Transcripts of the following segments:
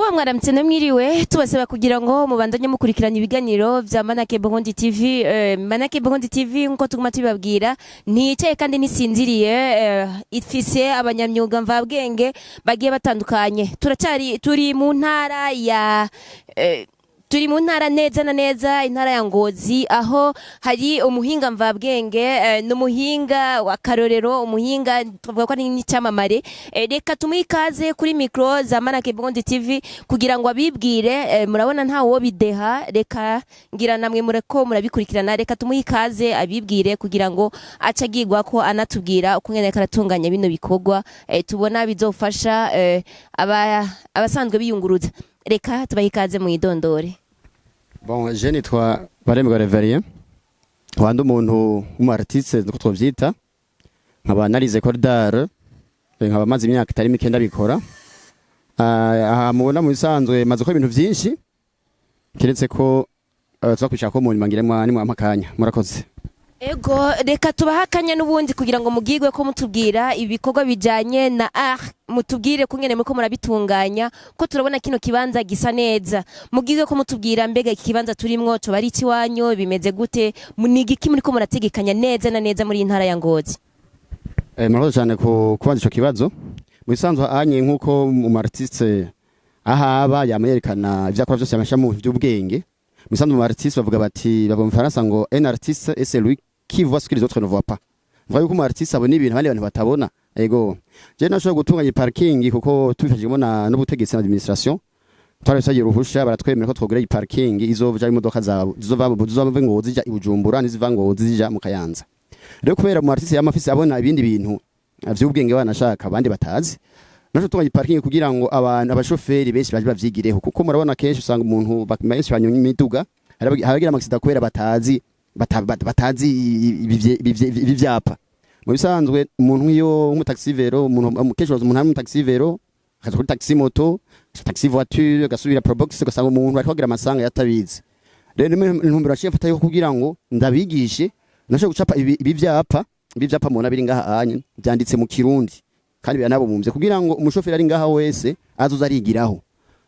Ego mwaramutse namwiriwe tubasaba kugira ngo mubandanye mukurikirana ibiganiro vya Manake Burundi TV. Manake Burundi TV nko tuguma tubabwira nticaye kandi nisinziriye, ifise abanyamyuga mvabwenge bagiye batandukanye. Turi mu ntara ya turi mu ntara neza na neza, intara ya Ngozi, aho hari umuhinga mvabwenge n'umuhinga wa karorero, umuhinga tuvuga ko ari n'icyamamare. Reka tumwikaze kuri micro za Manake Burundi TV kugira ngo abibwire. Murabona nta wo bideha, reka ngira namwe mureko murabikurikirana. Reka tumwikaze abibwire kugira ngo acagirwa ko anatubwira uko ngene karatunganya bino bikorwa tubona bizofasha abasanzwe biyunguruza. Reka tubahikaze mu idondore. Bon, je nitwa Barembwa Reverien, wandi umuntu w'umartiste nuko twovyita, nkaba narize Cordar, nkaba maze imyaka itari mike ndabikora. Aha mubona mu bisanzwe maze ko ibintu byinshi, kiretse ko tuzakwisha ko mu nyuma ngiremwa nimwe amakanya. Murakoze. Ego reka tubahakanya n'ubundi kugira ngo mugirwe ko mutubwira ibikorwa bijanye na mutubwire kungene muko murabitunganya ko turabona kino kibanza gisa neza. Mugirwe ko mutubwira mbega iki kibanza turimwo cyo bari ikiwanyo bimeze gute, munigiki muri ko murategekanya neza na neza muri intara ya Ngozi. Murakoze cyane ko kubanza ico kibazo. Mu bisanzwe anye nkuko mu artiste ahaba yamerekana ivyakora byose yamasha mu by'ubwenge. Mu bisanzwe mu artiste bavuga bati bava mu Faransa ngo un artiste est celui qui voit ce que les autres ne voient pas. Mvaye ko mu artiste abona ibintu abandi bantu batabona. Ego je nashobora gutunganya parking kuko tubifashijemo n'ubutegetsi na administration. Twarashaje uruhusha baratwemera ko twogera iyi parking izovuja imodoka zabo zizova Ngozi zija i Bujumbura n'iziva Ngozi zija mu Kayanza. Rero kubera mu artiste yamafise abona ibindi bintu vy'ubwenge banashaka abandi batazi, nasho tunganya parking kugira ngo abantu abashoferi benshi baje bavyigireho, kuko murabona kenshi usanga umuntu bakamenyesha abanyonyi imiduga haragira amaksida kubera batazi ibi vyapa. Mu bisanzwe umuntu iyo umutaxi vero, umuntu kenshi umuntu ari umutaxi vero akaza kuri taxi moto, taxi voiture, gasubira probox, ugasanga umuntu ari kugira amasanga yatabizi. Rero intumbero yaciye mfata yo kugira ngo ndabigishe, nasho gucapa ibi vyapa mubona biri ngaha anye byanditse mu Kirundi kandi biranabumvye kugira ngo umushoferi ari ngaha wese azoza arigiraho.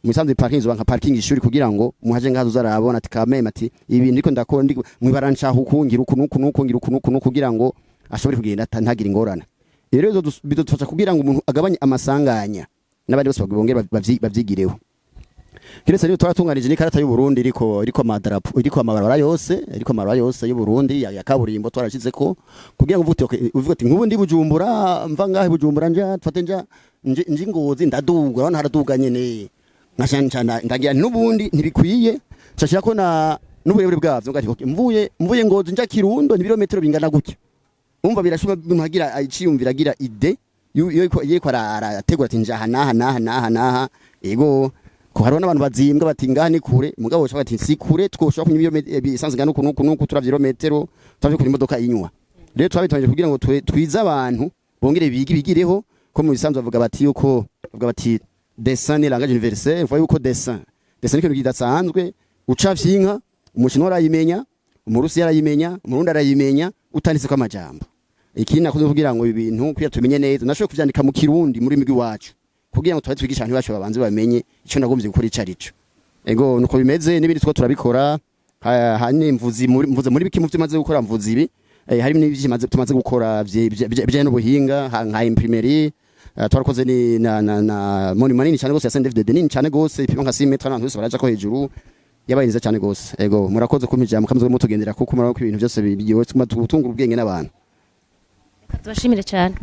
Mu bisanzwe parking zo nka parking ishuri kugira ngo umuhaje ngaha azoza arabona ati kameme ati ibi ndiko ndakora ndi mwibaranca hukungira ukuntu kugira ngo ashobore kugenda ntagira ingorane. Rero bidufasha kugira ngo umuntu agabanye amasanganya n'abandi bose bagongera bavyigireho. Kiretse rero twaratunganije ni karata y'u Burundi iriko amadarapo, iriko amabarabara yose y'u Burundi ya kaburimbo twarashize ko kugira ngo uvuge ati nk'ubu ndi Bujumbura mva ngahe Bujumbura nja tfate nji Ngozi ndaduga urabona haraduga nyene nkashana ndagira n'ubundi ntibikwiye cashira ko na n'uburebure bwavyo ngati mvuye Ngozi nja Kirundo ni birometero bingana gutya. Umva birashuba bimuhagira ayiciyumvira agira ide yeko arategura ati nja hanaha. Ego ko hariho n'abantu bazimbwa bati ngaha ni kure, mugabo ushaka ati si kure twoshobora kunyima bisanzwe ngana nuko turavyirometero tavye kuri imodoka inywa. Rero twabitanje kugira ngo twiza abantu bongere bigireho ko mu bisanzwe bavuga bati dessin ni langage universel. Mvuye uko dessin ni ikintu kidasanzwe, ucafye inka umushinwa arayimenya, umurusi arayimenya, umurundi arayimenya utanditse ko amajambo. Ikindi nakoze kugira ngo ibintu kuya tumenye neza, nashoboye kuvyandika mu Kirundi muri migi wacu kugira ngo twabe twigisha abantu bacu babanze bamenye ico nagomvye gukora icarico. Ego nuko bimeze n'ibindi two turabikora. Hani mvuze muri biki mu maze gukora mvuze ibi hari n'ibyo tumaze gukora bye n'ubuhinga nka imprimerie. Twarakoze ni na monument nini cyane gose ya CNDD nini cyane gose ipima nka 6 metres n'abantu bose baraja ko hejuru yabayinze cyane gose. Ego murakoze kumija mukamuzwe mutugendera kuko murako ibintu byose bigiye gutungura ubwenge n'abantu. Tubashimire cyane.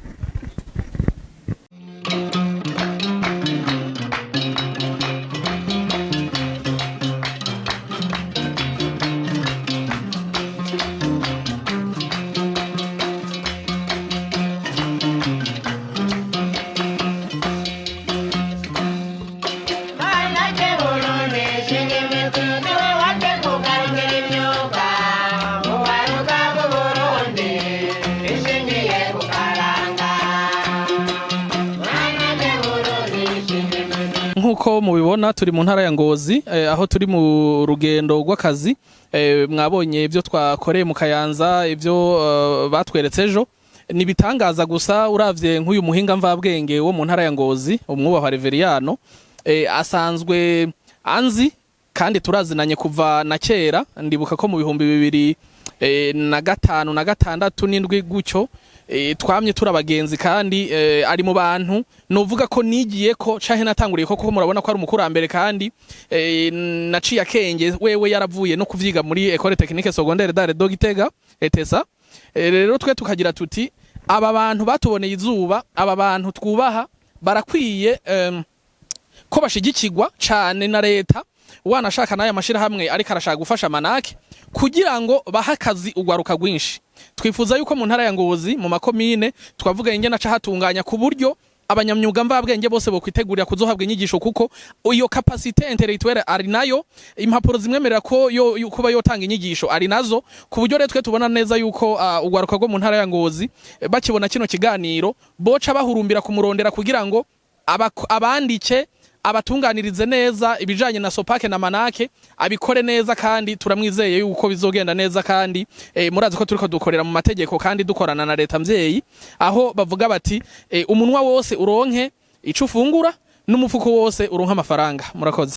Nkuko mubibona turi mu ntara ya Ngozi, aho turi mu rugendo rw'akazi. Mwabonye ibyo twakoreye mu Kayanza, ibyo batweretse ejo nibitangaza gusa. Uravye nk'uyu muhinga mvabwenge wo mu ntara ya Ngozi, umwubahwa Reveriyano, asanzwe anzi kandi turazinanye kuva na kera, ndibuka ko mu bihumbi 2005 na 2006 n'indwi gutyo twamye turabagenzi kandi ari mu bantu novuga ko nigiye ko canke natanguriye ko murabona ko ari umukurambere kandi naciye akenge wewe yaravuye no kuvyiga muri École Technique Secondaire d'Art de Gitega ETSA. Rero twe tukagira tuti aba bantu batuboneye izuba, aba bantu twubaha barakwiye ko bashigikirwa cane na leta, wanashaka n'aya mashirahamwe ariko arashaka gufasha Manake kugira ngo bahakazi ugwaruka gwinshi. Twifuza yuko mu ntara ya Ngozi mu makomine twavuga ingena ca hatunganya ku buryo abanyamyuga mvabwenge bose bo kwitegurira kuzohabwa inyigisho, kuko iyo capacité intellectuelle ari nayo, impapuro zimwemerera ko kuba yotanga inyigisho ari nazo, ku buryo rero twe tubona neza yuko ugwaruka rwo mu ntara ya Ngozi bakibona kino kiganiro boca bahurumbira kumurondera kugira ngo abandike abatunganirize neza ibijanye na Sopake na Manake abikore neza, kandi turamwizeye yuko bizogenda neza, kandi murazi ko turiko dukorera mu mategeko kandi dukorana na leta mvyeyi, aho bavuga bati umunwa wose uronke ico ufungura n'umufuko wose uronka amafaranga. Murakoze.